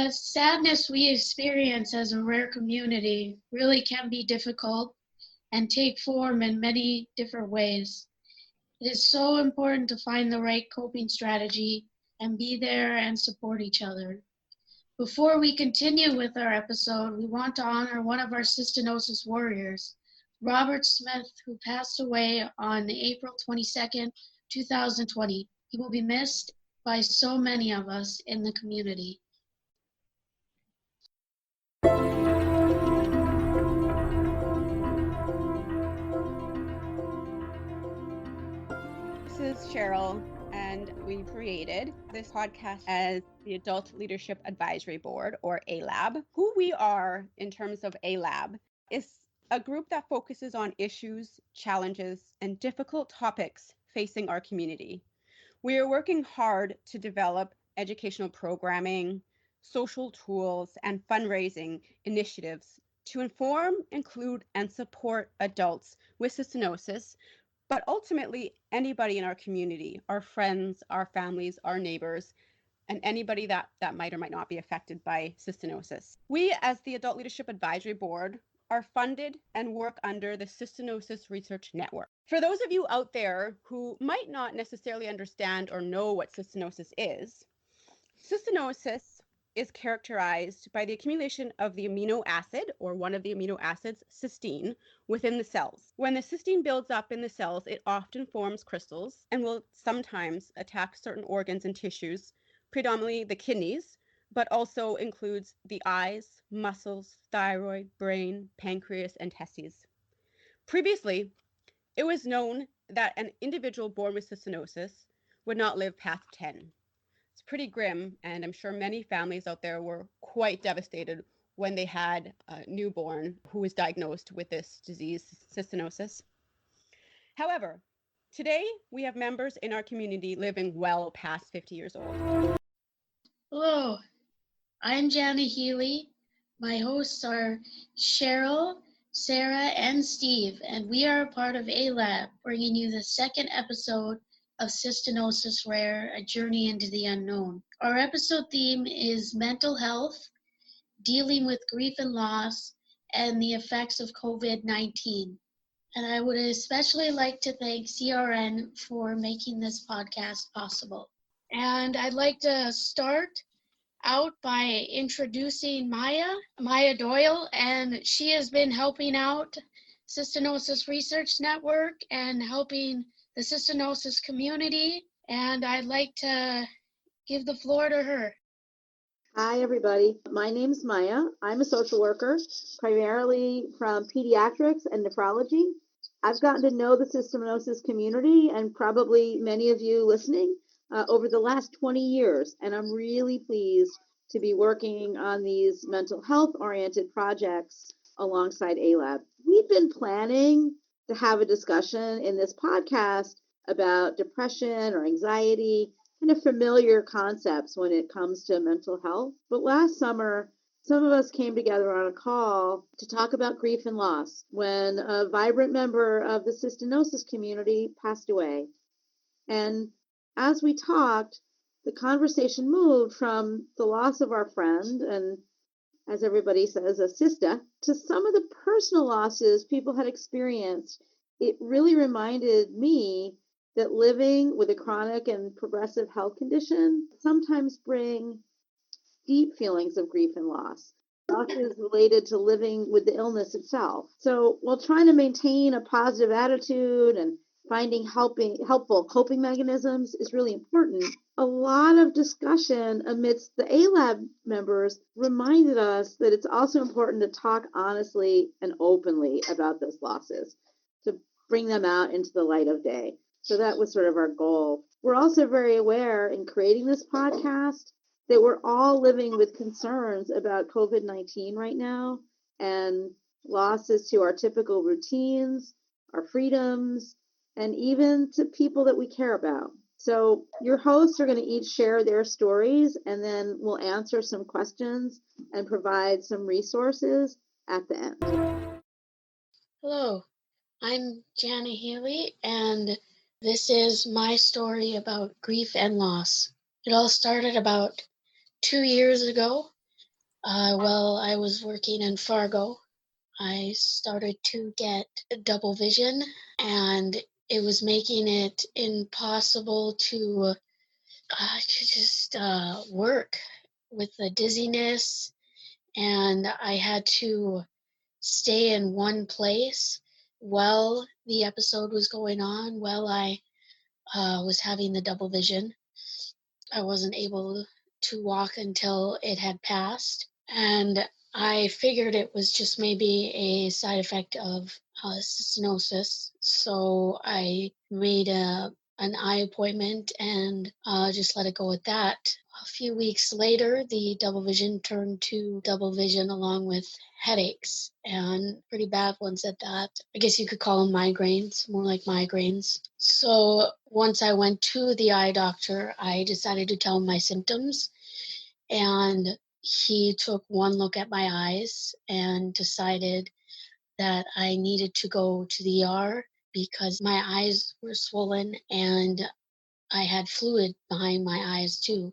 The sadness we experience as a rare community really can be difficult and take form in many different ways. It is so important to find the right coping strategy and be there and support each other. Before we continue with our episode, we want to honor one of our cystinosis warriors, Robert Smith, who passed away on April 22nd, 2020. He will be missed by so many of us in the community. This is Cheryl, and we created this podcast as the Adult Leadership Advisory Board, or ALAB. Who we are in terms of ALAB is a group that focuses on issues, challenges, and difficult topics facing our community. We are working hard to develop educational programming, social tools, and fundraising initiatives to inform, include, and support adults with cystinosis, but ultimately anybody in our community, our friends, our families, our neighbors, and anybody that might or might not be affected by cystinosis. We, as the Adult Leadership Advisory Board, are funded and work under the Cystinosis Research Network. For those of you out there who might not necessarily understand or know what cystinosis is characterized by the accumulation of the amino acid, or one of the amino acids, cysteine, within the cells. When the cysteine builds up in the cells, it often forms crystals and will sometimes attack certain organs and tissues, predominantly the kidneys, but also includes the eyes, muscles, thyroid, brain, pancreas, and testes. Previously, it was known that an individual born with cystinosis would not live past 10. It's pretty grim, and I'm sure many families out there were quite devastated when they had a newborn who was diagnosed with this disease, cystinosis. However, today we have members in our community living well past 50 years old. Hello, I'm Jana Healy. My hosts are Cheryl, Sarah, and Steve, and we are a part of ALAB, bringing you the second episode of Cystinosis Rare, A Journey into the Unknown. Our episode theme is mental health, dealing with grief and loss, and the effects of COVID-19. And I would especially like to thank CRN for making this podcast possible. And I'd like to start out by introducing Maya Doyle, and she has been helping out Cystinosis Research Network and helping the cystinosis community, and I'd like to give the floor to her. Hi, everybody. My name's Maya. I'm a social worker, primarily from pediatrics and nephrology. I've gotten to know the cystinosis community, and probably many of you listening, over the last 20 years, and I'm really pleased to be working on these mental health-oriented projects alongside ALAB. We've been planning to have a discussion in this podcast about depression or anxiety, kind of familiar concepts when it comes to mental health. But last summer, some of us came together on a call to talk about grief and loss when a vibrant member of the cystinosis community passed away. And as we talked, the conversation moved from the loss of our friend, and as everybody says, a cysta, to some of the personal losses people had experienced. It really reminded me that living with a chronic and progressive health condition sometimes bring deep feelings of grief and loss. Loss is related to living with the illness itself. So while trying to maintain a positive attitude and finding helpful coping mechanisms is really important, a lot of discussion amidst the ALAB members reminded us that it's also important to talk honestly and openly about those losses, to bring them out into the light of day. So that was sort of our goal. We're also very aware in creating this podcast that we're all living with concerns about COVID-19 right now and losses to our typical routines, our freedoms, and even to people that we care about. So your hosts are going to each share their stories, and then we'll answer some questions and provide some resources at the end. Hello, I'm Jana Healy, and this is my story about grief and loss. It all started about 2 years ago. Well, I was working in Fargo. I started to get double vision, and it was making it impossible to just work with the dizziness, and I had to stay in one place while the episode was going on, while I was having the double vision. I wasn't able to walk until it had passed. And I figured it was just maybe a side effect of cystinosis. So I made an eye appointment and just let it go at that. A few weeks later, the double vision turned to double vision along with headaches, and pretty bad ones at that. I guess you could call them migraines, more like migraines. So once I went to the eye doctor, I decided to tell him my symptoms, and he took one look at my eyes and decided that I needed to go to the ER because my eyes were swollen and I had fluid behind my eyes too.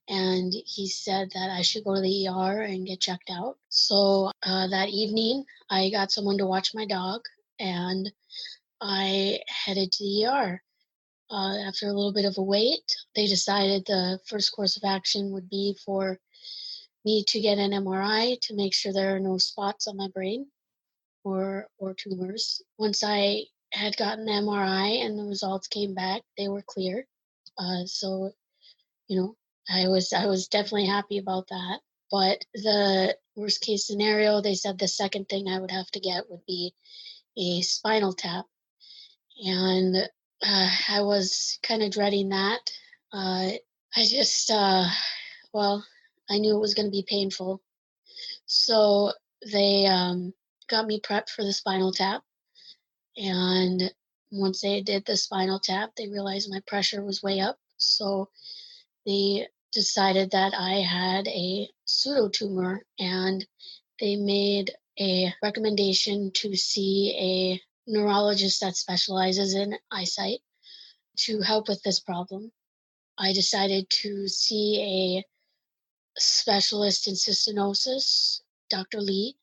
And he said that I should go to the ER and get checked out. So that evening, I got someone to watch my dog, and I headed to the ER. After a little bit of a wait, they decided the first course of action would be for me to get an MRI to make sure there are no spots on my brain or tumors. Once I had gotten the MRI and the results came back, they were clear. So you know, I was definitely happy about that. But the worst case scenario, they said the second thing I would have to get would be a spinal tap, and I was kind of dreading that. I just well, I knew it was going to be painful. So they got me prepped for the spinal tap. And once they did the spinal tap, they realized my pressure was way up. So they decided that I had a pseudotumor, and they made a recommendation to see a neurologist that specializes in eyesight to help with this problem. I decided to see a specialist in cystinosis, Dr. Lee,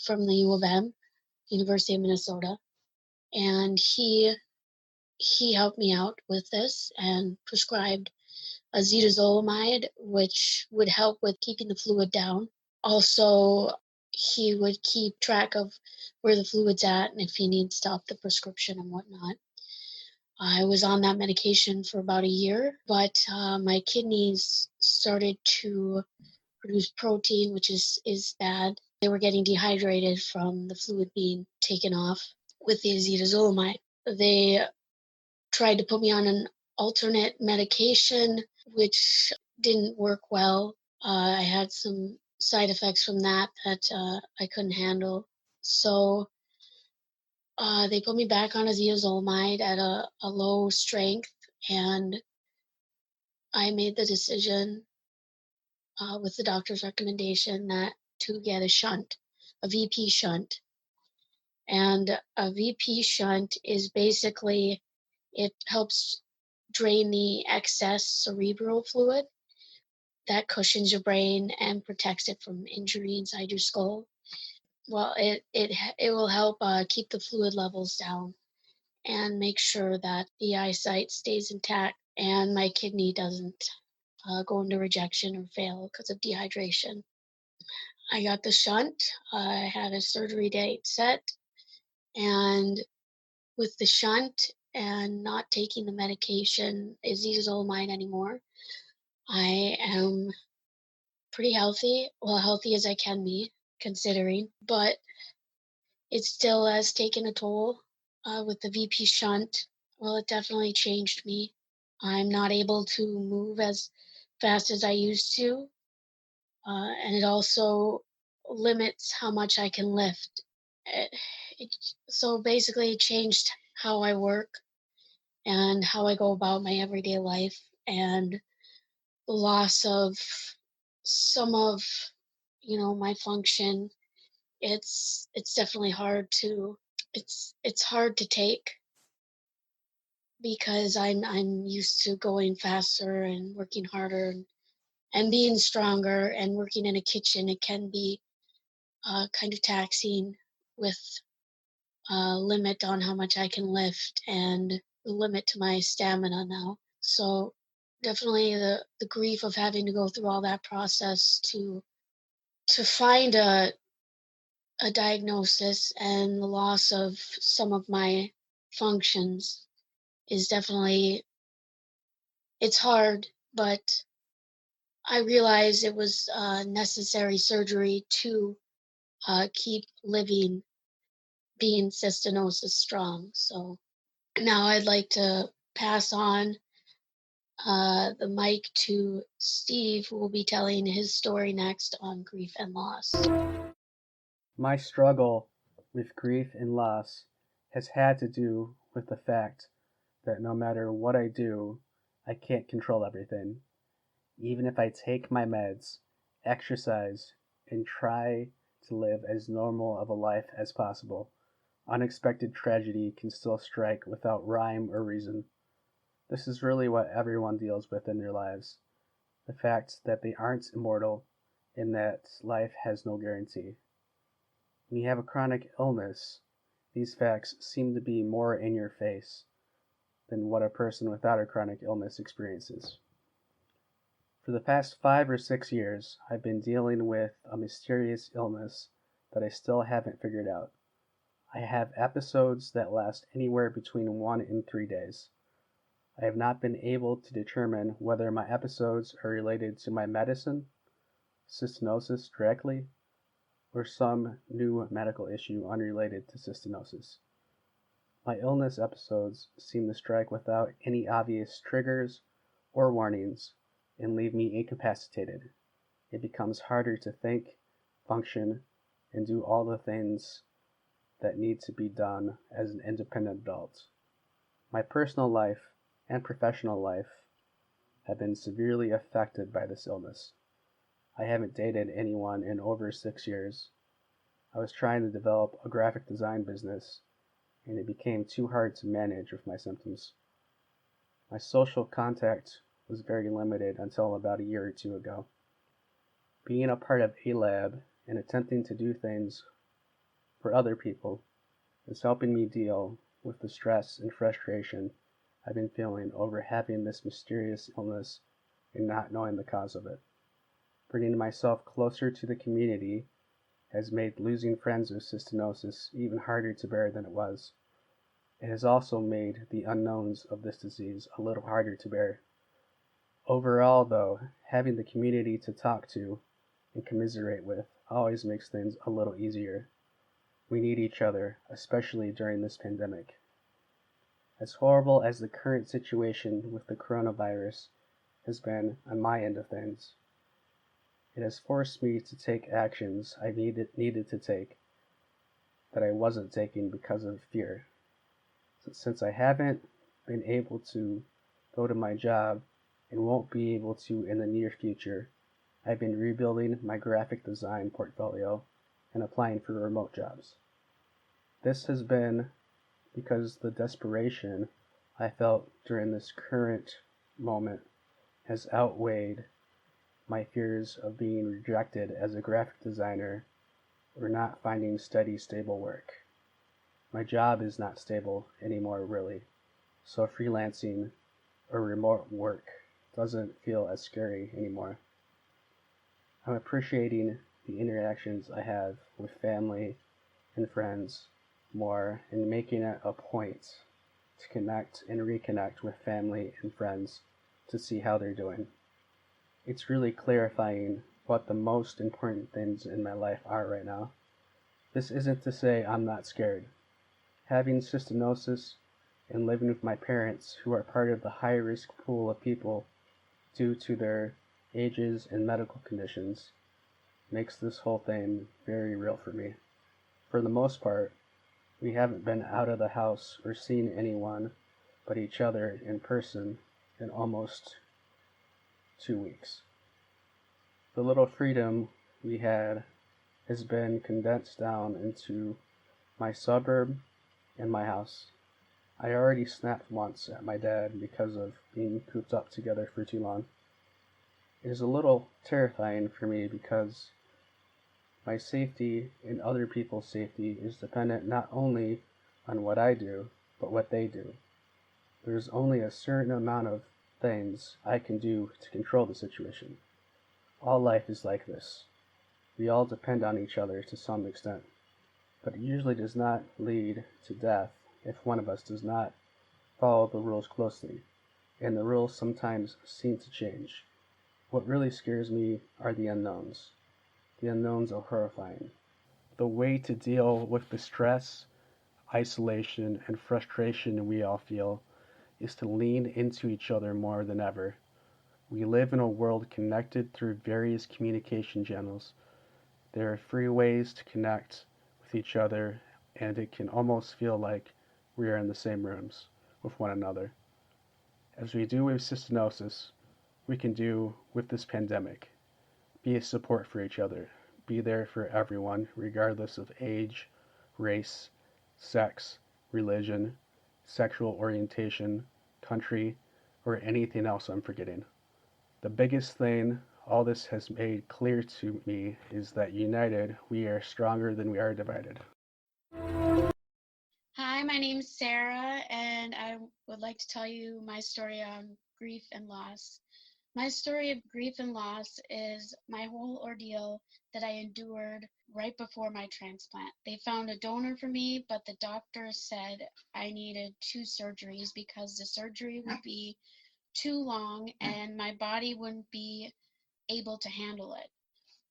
from the U of M, University of Minnesota, and he helped me out with this and prescribed acetazolamide, which would help with keeping the fluid down. Also, he would keep track of where the fluid's at and if he needs to up the prescription and whatnot. I was on that medication for about a year, but my kidneys started to produce protein, which is bad. They were getting dehydrated from the fluid being taken off with the acetazolamide. They tried to put me on an alternate medication, which didn't work well. I had some side effects from that I couldn't handle. So they put me back on acetazolamide at a low strength, and I made the decision with the doctor's recommendation that to get a shunt, a VP shunt. And a VP shunt is basically, it helps drain the excess cerebral fluid that cushions your brain and protects it from injury inside your skull. Well, it will help keep the fluid levels down and make sure that the eyesight stays intact and my kidney doesn't go into rejection or fail because of dehydration. I got the shunt. I had a surgery date set, and with the shunt and not taking the medication acetazolamide anymore, I am pretty healthy, well, healthy as I can be, considering, but it still has taken a toll with the VP shunt. Well, it definitely changed me. I'm not able to move as fast as I used to, and it also limits how much I can lift. It, it, so basically, it changed how I work and how I go about my everyday life, and the loss of some of my function. It's definitely hard to it's hard to take because I'm used to going faster and working harder, and being stronger and working in a kitchen, it can be kind of taxing with a limit on how much I can lift and the limit to my stamina now. So definitely the grief of having to go through all that process to find a diagnosis and the loss of some of my functions is definitely, it's hard, but I realized it was necessary surgery to keep living, being cystinosis strong. So now I'd like to pass on the mic to Steve, who will be telling his story next on grief and loss. My struggle with grief and loss has had to do with the fact that no matter what I do, I can't control everything. Even if I take my meds, exercise, and try to live as normal of a life as possible, unexpected tragedy can still strike without rhyme or reason. This is really what everyone deals with in their lives. The fact that they aren't immortal and that life has no guarantee. When you have a chronic illness, these facts seem to be more in your face than what a person without a chronic illness experiences. For the past 5 or 6 years, I've been dealing with a mysterious illness that I still haven't figured out. I have episodes that last anywhere between 1 and 3 days. I have not been able to determine whether my episodes are related to my medicine, cystinosis directly, or some new medical issue unrelated to cystinosis. My illness episodes seem to strike without any obvious triggers or warnings and leave me incapacitated. It becomes harder to think, function, and do all the things that need to be done as an independent adult. My personal life and professional life have been severely affected by this illness. I haven't dated anyone in over 6 years. I was trying to develop a graphic design business, and it became too hard to manage with my symptoms. My social contact was very limited until about a year or two ago. Being a part of a lab and attempting to do things for other people is helping me deal with the stress and frustration I've been feeling over having this mysterious illness and not knowing the cause of it. Bringing myself closer to the community has made losing friends with cystinosis even harder to bear than it was. It has also made the unknowns of this disease a little harder to bear. Overall, though, having the community to talk to and commiserate with always makes things a little easier. We need each other, especially during this pandemic. As horrible as the current situation with the coronavirus has been on my end of things, it has forced me to take actions I needed to take that I wasn't taking because of fear. Since I haven't been able to go to my job and won't be able to in the near future, I've been rebuilding my graphic design portfolio and applying for remote jobs. This has been because the desperation I felt during this current moment has outweighed my fears of being rejected as a graphic designer or not finding steady, stable work. My job is not stable anymore, really, so freelancing or remote work doesn't feel as scary anymore. I'm appreciating the interactions I have with family and friends more and making it a point to connect and reconnect with family and friends to see how they're doing. It's really clarifying what the most important things in my life are right now. This isn't to say I'm not scared. Having cystinosis and living with my parents, who are part of the high-risk pool of people due to their ages and medical conditions, makes this whole thing very real for me. For the most part, we haven't been out of the house or seen anyone but each other in person in almost 2 weeks. The little freedom we had has been condensed down into my suburb and my house. I already snapped once at my dad because of being cooped up together for too long. It is a little terrifying for me because my safety and other people's safety is dependent not only on what I do, but what they do. There's only a certain amount of things I can do to control the situation. All life is like this. We all depend on each other to some extent, but it usually does not lead to death if one of us does not follow the rules closely, and the rules sometimes seem to change. What really scares me are the unknowns. The unknowns are horrifying. The way to deal with the stress, isolation, and frustration we all feel is to lean into each other more than ever. We live in a world connected through various communication channels. There are free ways to connect with each other, and it can almost feel like we are in the same rooms with one another. As we do with cystinosis, we can do with this pandemic. Be a support for each other. Be there for everyone, regardless of age, race, sex, religion, sexual orientation, country, or anything else I'm forgetting. The biggest thing all this has made clear to me is that united, we are stronger than we are divided. Hi, my name's Sarah, and I would like to tell you my story on grief and loss. My story of grief and loss is my whole ordeal that I endured right before my transplant. They found a donor for me, but the doctor said I needed 2 surgeries because the surgery would be too long and my body wouldn't be able to handle it.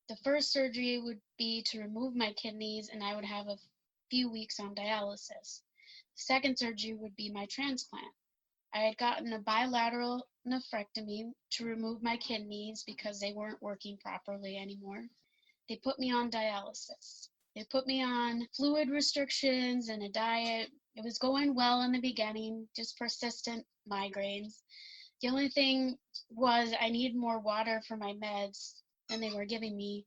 The first surgery would be to remove my kidneys and I would have a few weeks on dialysis. The second surgery would be my transplant. I had gotten a bilateral nephrectomy to remove my kidneys because they weren't working properly anymore. They put me on dialysis. They put me on fluid restrictions and a diet. It was going well in the beginning, just persistent migraines. The only thing was I needed more water for my meds than they were giving me.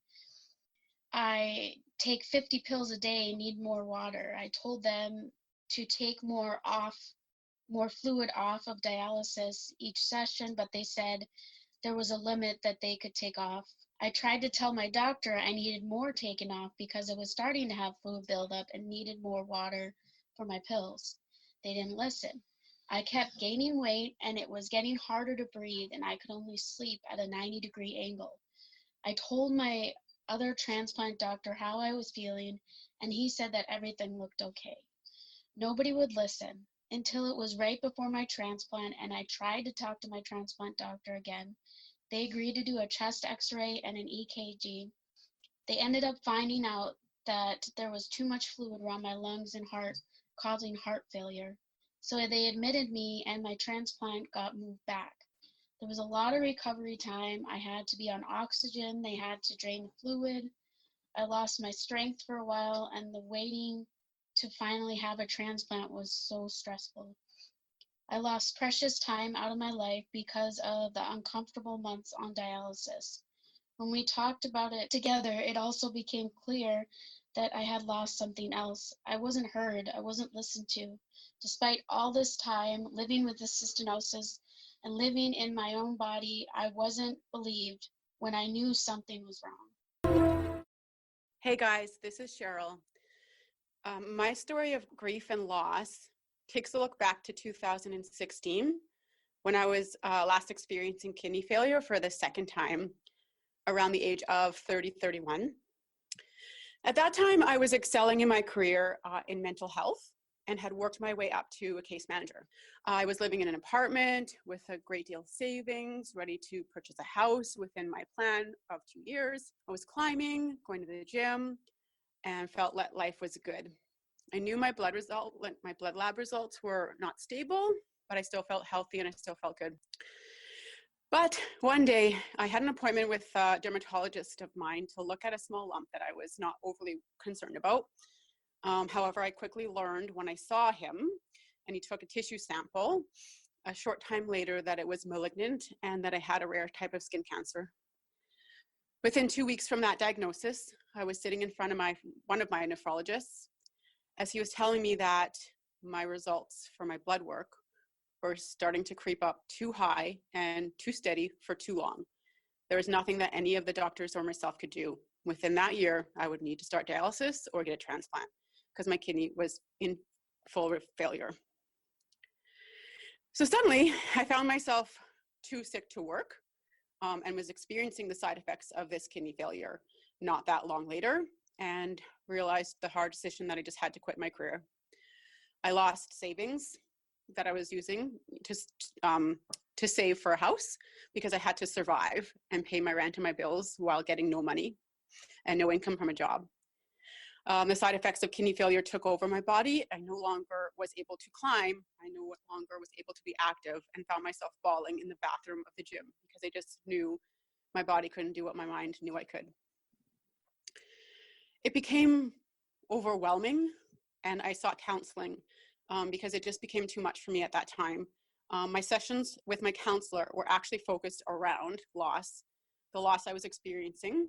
I take 50 pills a day, need more water. I told them to take more fluid off of dialysis each session, but they said there was a limit that they could take off. I tried to tell my doctor I needed more taken off because I was starting to have fluid buildup and needed more water for my pills. They didn't listen. I kept gaining weight and it was getting harder to breathe and I could only sleep at a 90-degree angle. I told my other transplant doctor how I was feeling and he said that everything looked okay. Nobody would listen until it was right before my transplant and I tried to talk to my transplant doctor again. They agreed to do a chest x-ray and an EKG. They ended up finding out that there was too much fluid around my lungs and heart, causing heart failure. So they admitted me and my transplant got moved back. There was a lot of recovery time. I had to be on oxygen. They had to drain the fluid. I lost my strength for a while and the waiting to finally have a transplant was so stressful. I lost precious time out of my life because of the uncomfortable months on dialysis. When we talked about it together, it also became clear that I had lost something else. I wasn't heard, I wasn't listened to. Despite all this time living with the cystinosis and living in my own body, I wasn't believed when I knew something was wrong. Hey guys, this is Cheryl. My story of grief and loss takes a look back to 2016 when I was last experiencing kidney failure for the second time around the age of 31. At that time, I was excelling in my career in mental health and had worked my way up to a case manager. I was living in an apartment with a great deal of savings, ready to purchase a house within my plan of 2 years. I was climbing, going to the gym, and felt that life was good. I knew my blood lab results were not stable, but I still felt healthy and I still felt good. But one day I had an appointment with a dermatologist of mine to look at a small lump that I was not overly concerned about. However, I quickly learned when I saw him and he took a tissue sample a short time later that it was malignant and that I had a rare type of skin cancer. Within 2 weeks from that diagnosis, I was sitting in front of one of my nephrologists as he was telling me that my results for my blood work were starting to creep up too high and too steady for too long. There was nothing that any of the doctors or myself could do. Within that year, I would need to start dialysis or get a transplant because my kidney was in full failure. So suddenly, I found myself too sick to work and was experiencing the side effects of this kidney failure not that long later, and realized the hard decision that I just had to quit my career. I lost savings that I was using to save for a house because I had to survive and pay my rent and my bills while getting no money and no income from a job. The side effects of kidney failure took over my body. I no longer was able to climb. I no longer was able to be active, and found myself bawling in the bathroom of the gym because I just knew my body couldn't do what my mind knew I could. It became overwhelming, and I sought counseling because it just became too much for me at that time. My sessions with my counselor were actually focused around loss, the loss I was experiencing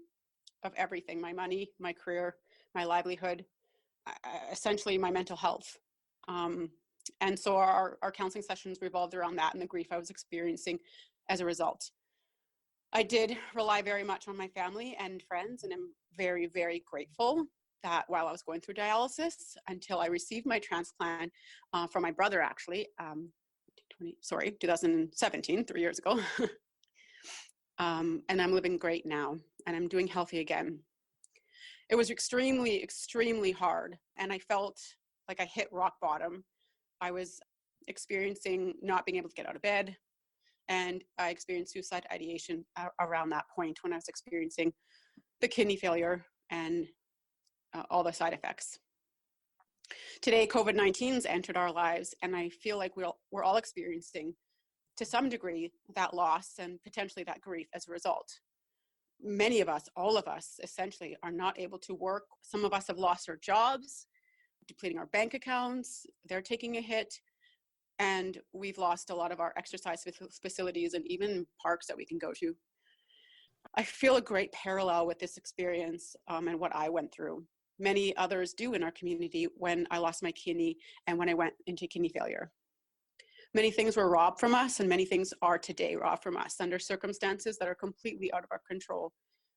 of everything: my money, my career, my livelihood, essentially my mental health. And so our counseling sessions revolved around that and the grief I was experiencing as a result. I did rely very much on my family and friends, and I'm very, very grateful that while I was going through dialysis, until I received my transplant from my brother, actually, 2017, 3 years ago. And I'm living great now, and I'm doing healthy again. It was extremely, extremely hard, and I felt like I hit rock bottom. I was experiencing not being able to get out of bed, and I experienced suicide ideation around that point when I was experiencing the kidney failure and all the side effects. Today, COVID-19 has entered our lives, and I feel like we're all experiencing, to some degree, that loss and potentially that grief as a result. Many of us, all of us, essentially, are not able to work. Some of us have lost our jobs, depleting our bank accounts. They're taking a hit. And we've lost a lot of our exercise facilities and even parks that we can go to. I feel a great parallel with this experience and what I went through. Many others do in our community when I lost my kidney and when I went into kidney failure. Many things were robbed from us, and many things are today robbed from us under circumstances that are completely out of our control,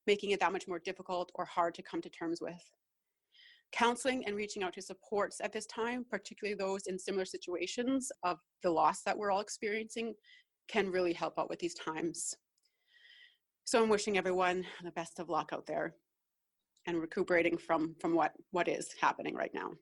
making it that much more difficult or hard to come to terms with. Counseling and reaching out to supports at this time, particularly those in similar situations of the loss that we're all experiencing, can really help out with these times. So I'm wishing everyone the best of luck out there and recuperating from what is happening right now.